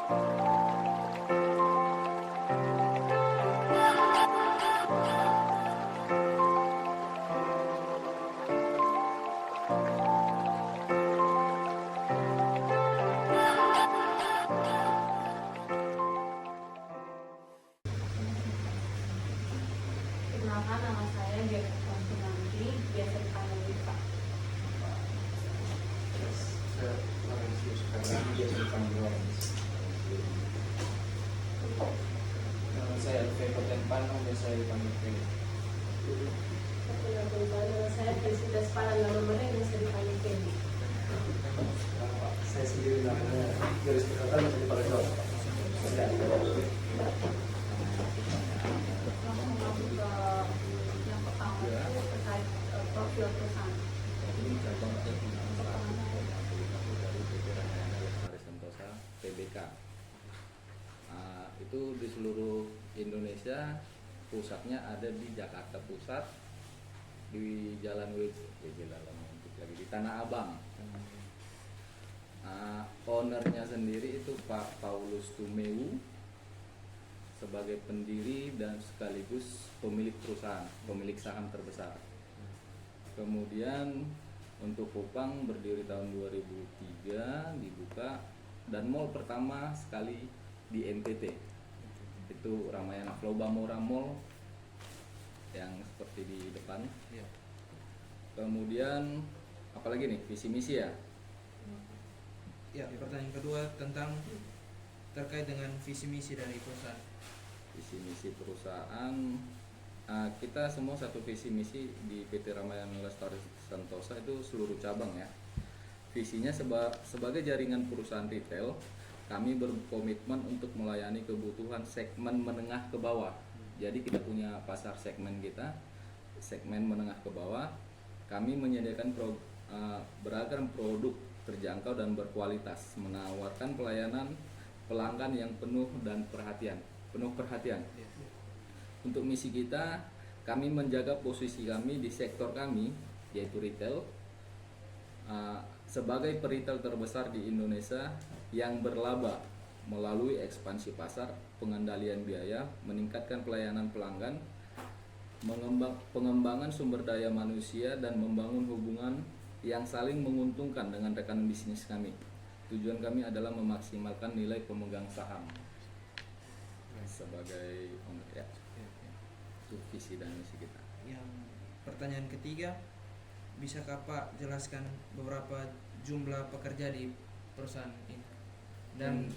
Perkenalkan, nama saya Gerda Konsumanti, biasa dipanggil Wika. Saya Lorenzius Karang, biasa dipanggil Lorenz. Nama saya Alfie Kotenpan, biasa dipanggil Felix. Perkenalkan, nama saya Felicitas Paran, nama mereka biasa dipanggil Feli. Saya sendiri namanya Garis Kesehatan bisa dipanggil Dok. Langsung masuk ke yang pertama itu terkait profil perusahaan. Ini cabang dari PT Ramayana Lestari Sentosa TBK. Itu di seluruh Indonesia, pusatnya ada di Jakarta Pusat, di Jalan lagi di Tanah Abang. Ownernya sendiri itu Pak Paulus Tumewu sebagai pendiri dan sekaligus pemilik perusahaan, pemilik saham terbesar. Kemudian untuk Kupang berdiri tahun 2003 dibuka, dan mall pertama sekali di NTT itu Ramayana Flobamora Mall yang seperti di depan. Ya. Kemudian apalagi nih visi misi ya? Ya, pertanyaan kedua tentang terkait dengan visi misi dari perusahaan. Visi misi perusahaan, kita semua satu visi misi di PT Ramayana Lestari Sentosa itu seluruh cabang ya. Visinya sebagai jaringan perusahaan retail, kami berkomitmen untuk melayani kebutuhan segmen menengah ke bawah. Jadi kita punya pasar segmen kita, segmen menengah ke bawah. Kami menyediakan beragam produk terjangkau dan berkualitas, menawarkan pelayanan pelanggan yang penuh perhatian. Untuk misi kita, kami menjaga posisi kami di sektor kami, yaitu retail, sebagai peritel terbesar di Indonesia yang berlaba melalui ekspansi pasar, pengendalian biaya, meningkatkan pelayanan pelanggan, pengembangan sumber daya manusia, dan membangun hubungan yang saling menguntungkan dengan rekan bisnis kami. Tujuan kami adalah memaksimalkan nilai pemegang saham sebagai owner ya. Itu visi dan misi kita. Yang pertanyaan ketiga, bisakah Pak jelaskan beberapa jumlah pekerja di perusahaan ini dan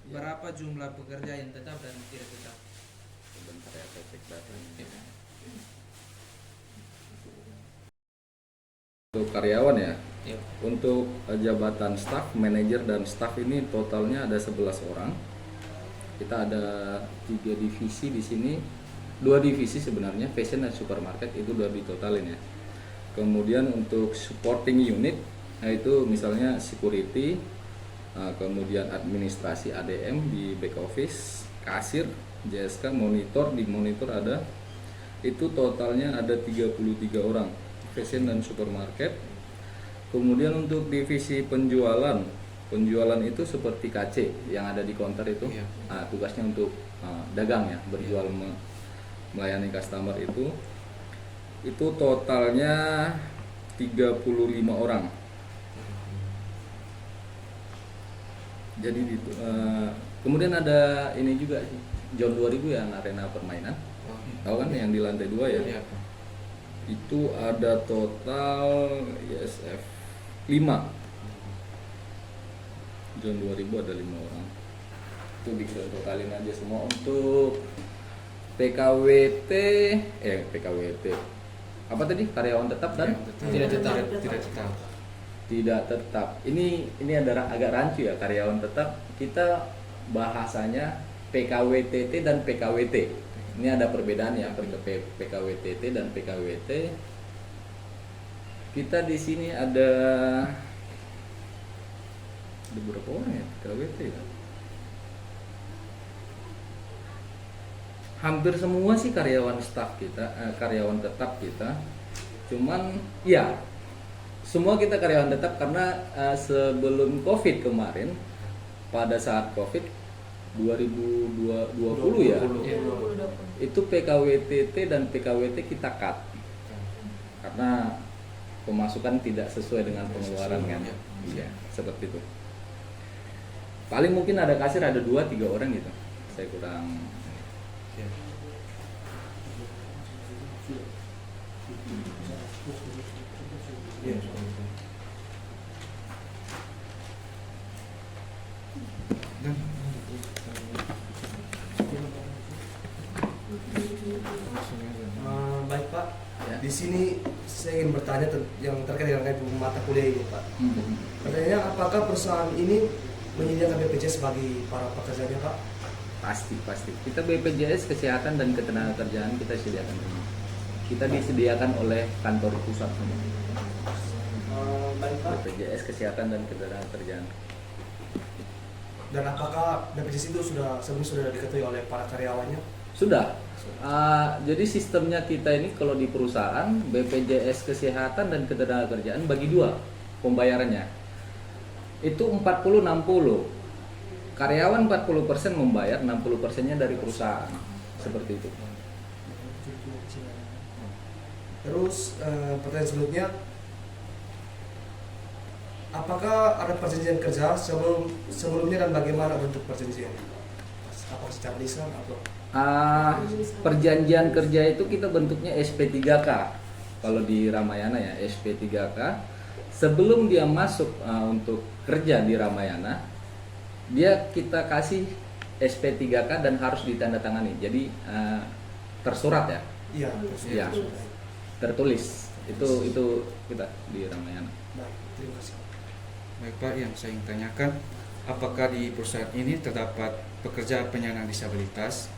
berapa jumlah pekerja yang tetap dan tidak tetap? Sebentar ya, saya cek datanya. Untuk karyawan ya, untuk jabatan staf, manajer dan staf ini totalnya ada 11 orang. Kita ada 3 divisi di sini, 2 divisi sebenarnya, fashion dan supermarket itu udah ditotalin ya. Kemudian untuk supporting unit, itu misalnya security, kemudian administrasi ADM di back office, kasir, JSK, monitor, di monitor ada, itu totalnya ada 33 orang, fashion dan supermarket. Kemudian untuk divisi penjualan itu seperti KC yang ada di counter itu, tugasnya untuk dagang ya, berjual, melayani customer itu totalnya 35 orang. Jadi kemudian ada ini juga sih, John 2000 yang arena permainan, tahu kan yang di lantai 2 ya? Itu ada total ISF 5. John 2000 ada 5 orang. Itu bisa totalin aja semua. Untuk PKWT apa tadi, karyawan tetap dan tidak tetap. Ini ada agak rancu ya, karyawan tetap. Kita bahasanya PKWTT dan PKWT. Ini ada perbedaan ya, PKWTT dan PKWT. Kita di sini ada berapa orang ya PKWT ya? Hampir semua sih karyawan staff kita, karyawan tetap kita. Cuman ya, semua kita karyawan tetap karena sebelum COVID kemarin pada saat COVID 2020 ya, 2020. itu PKWTT dan PKWT kita cut karena pemasukan tidak sesuai dengan pengeluaran kan. Iya, seperti itu. Paling mungkin ada kasir ada 2-3 orang gitu. Saya kurang. Baik Pak, Ya. di sini saya ingin bertanya yang terkait dengan mata kuliah ini Pak. Pertanyaannya, apakah perusahaan ini menyediakan BPJS bagi para pekerjanya Pak? Pasti. Kita BPJS Kesehatan dan Ketenagakerjaan kita sediakan semua. Kita disediakan oleh kantor pusat semua. Baik Pak. BPJS Kesehatan dan Ketenagakerjaan. Dan apakah BPJS itu sebelumnya sudah diketahui oleh para karyawannya? Sudah. Jadi sistemnya kita ini kalau di perusahaan BPJS Kesehatan dan Ketenagakerjaan bagi 2 pembayarannya. Itu 40-60. Karyawan 40% membayar, 60%-nya dari perusahaan. Seperti itu. Terus pertanyaan selanjutnya, apakah ada perjanjian kerja sebelumnya dan bagaimana bentuk perjanjian? Apakah secara lisan atau? Perjanjian kerja itu kita bentuknya SP3K. Kalau di Ramayana ya SP3K. Sebelum dia masuk untuk kerja di Ramayana, dia kita kasih SP3K dan harus ditandatangani. Jadi tersurat ya. Iya. Iya. Tertulis. Itu kita di Ramayana. Baik, terima kasih. Baik Pak, yang saya ingin tanyakan, apakah di perusahaan ini terdapat pekerja penyandang disabilitas?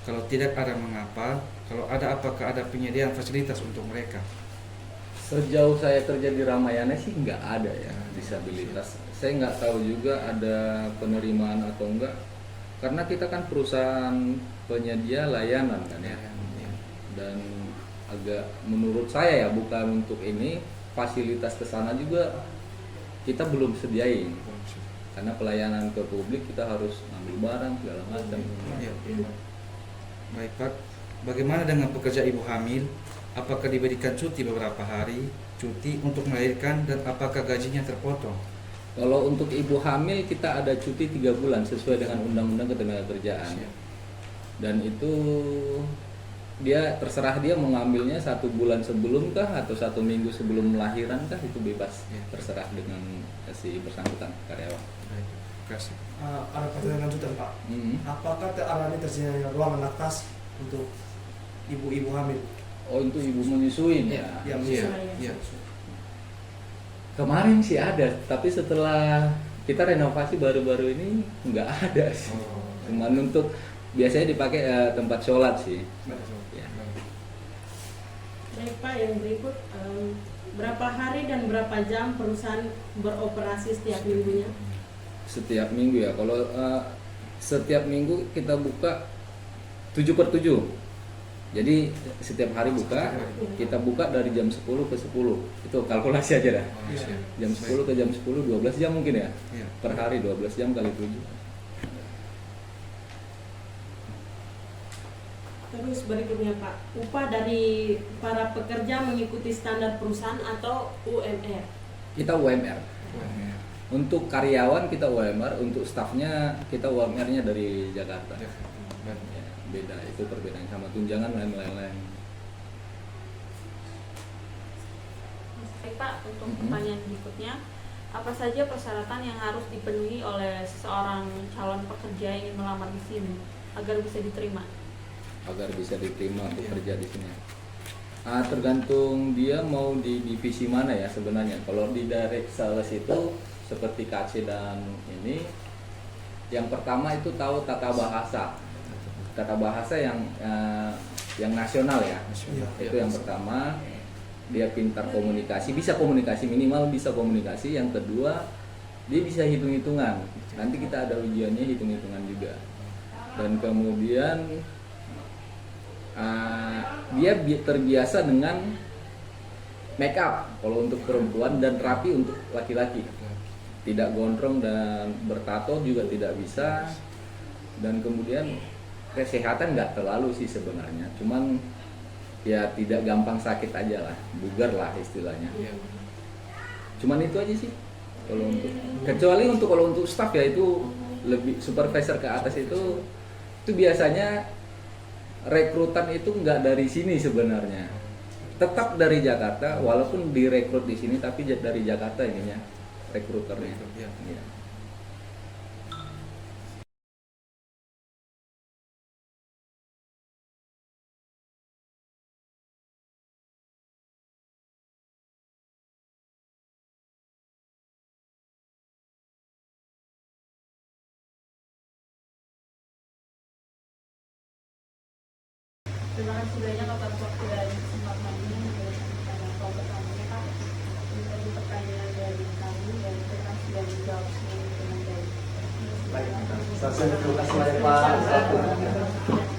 Kalau tidak ada mengapa? Kalau ada, apakah ada penyediaan fasilitas untuk mereka? Sejauh saya kerja di Ramayana sih nggak ada ya disabilitas. Saya nggak tahu juga ada penerimaan atau enggak, karena kita kan perusahaan penyedia layanan kan ya. Dan agak menurut saya ya, bukan untuk ini, fasilitas ke sana juga kita belum sediain. Karena pelayanan ke publik kita harus ngambil barang segala macam. Ya. Baik Pak, bagaimana dengan pekerja ibu hamil? Apakah diberikan cuti beberapa hari, cuti untuk melahirkan, dan apakah gajinya terpotong? Kalau untuk ibu hamil kita ada cuti 3 bulan sesuai dengan Undang-Undang Ketenagakerjaan. Dan itu dia terserah dia mengambilnya 1 bulan sebelum kah atau 1 minggu sebelum melahirkan kah, itu bebas. Terserah dengan si bersangkutan karyawan. Baik, terima kasih. Ada pertanyaan lanjutan Pak. Apakah ada tersedia ruangan atas untuk ibu-ibu hamil? Oh, itu ibu menyusuin ya? Yang Iya. Kemarin sih ada, tapi setelah kita renovasi baru-baru ini nggak ada sih. Cuman untuk biasanya dipakai tempat sholat sih. Ya. Baik Pak, yang berikut, berapa hari dan berapa jam perusahaan beroperasi setiap minggunya? Setiap minggu ya, kalau setiap minggu kita buka 7/7. Jadi setiap hari buka, kita buka dari jam 10 ke 10. Itu kalkulasi aja dah. Jam 10 ke jam 10, 12 jam mungkin ya. Iya. Per hari 12 jam kali 7. Terus berikutnya Pak, upah dari para pekerja mengikuti standar perusahaan atau UMR? Kita UMR. Untuk karyawan kita UMR, untuk stafnya kita UMR-nya dari Jakarta. Ya, beda, itu perbedaan sama tunjangan lain-lain. Baik Pak, untuk pertanyaan berikutnya, apa saja persyaratan yang harus dipenuhi oleh seorang calon pekerja yang ingin melamar di sini agar bisa diterima? Agar bisa diterima untuk kerja di sini. Tergantung dia mau di divisi mana ya sebenarnya. Kalau di direct sales itu seperti KC dan ini, yang pertama itu tahu tata bahasa yang nasional ya. Itu yang pertama, dia pintar komunikasi, bisa komunikasi, minimal bisa komunikasi. Yang kedua, dia bisa hitung-hitungan. Nanti kita ada ujiannya hitung-hitungan juga. Dan kemudian dia terbiasa dengan make up kalau untuk perempuan dan rapi untuk laki-laki. tidak gondrong dan bertato juga tidak bisa, dan kemudian kesehatan nggak terlalu sih sebenarnya, cuman ya tidak gampang sakit aja lah, bugar lah istilahnya. Iya. Cuman itu aja sih kalau untuk, kecuali untuk kalau untuk staff ya itu lebih supervisor ke atas itu biasanya rekrutan itu nggak dari sini sebenarnya, tetap dari Jakarta walaupun direkrut di sini tapi dari Jakarta ininya rekruternya. Iya. Iya. Terima kasih banyak atas waktu dan kesempatannya memberikan pertanyaan pertanyaannya Pak. Ini tadi pertanyaan dari kami dan terima kasih dan dijawab semuanya dengan baik. Baik, terima kasih banyak Pak.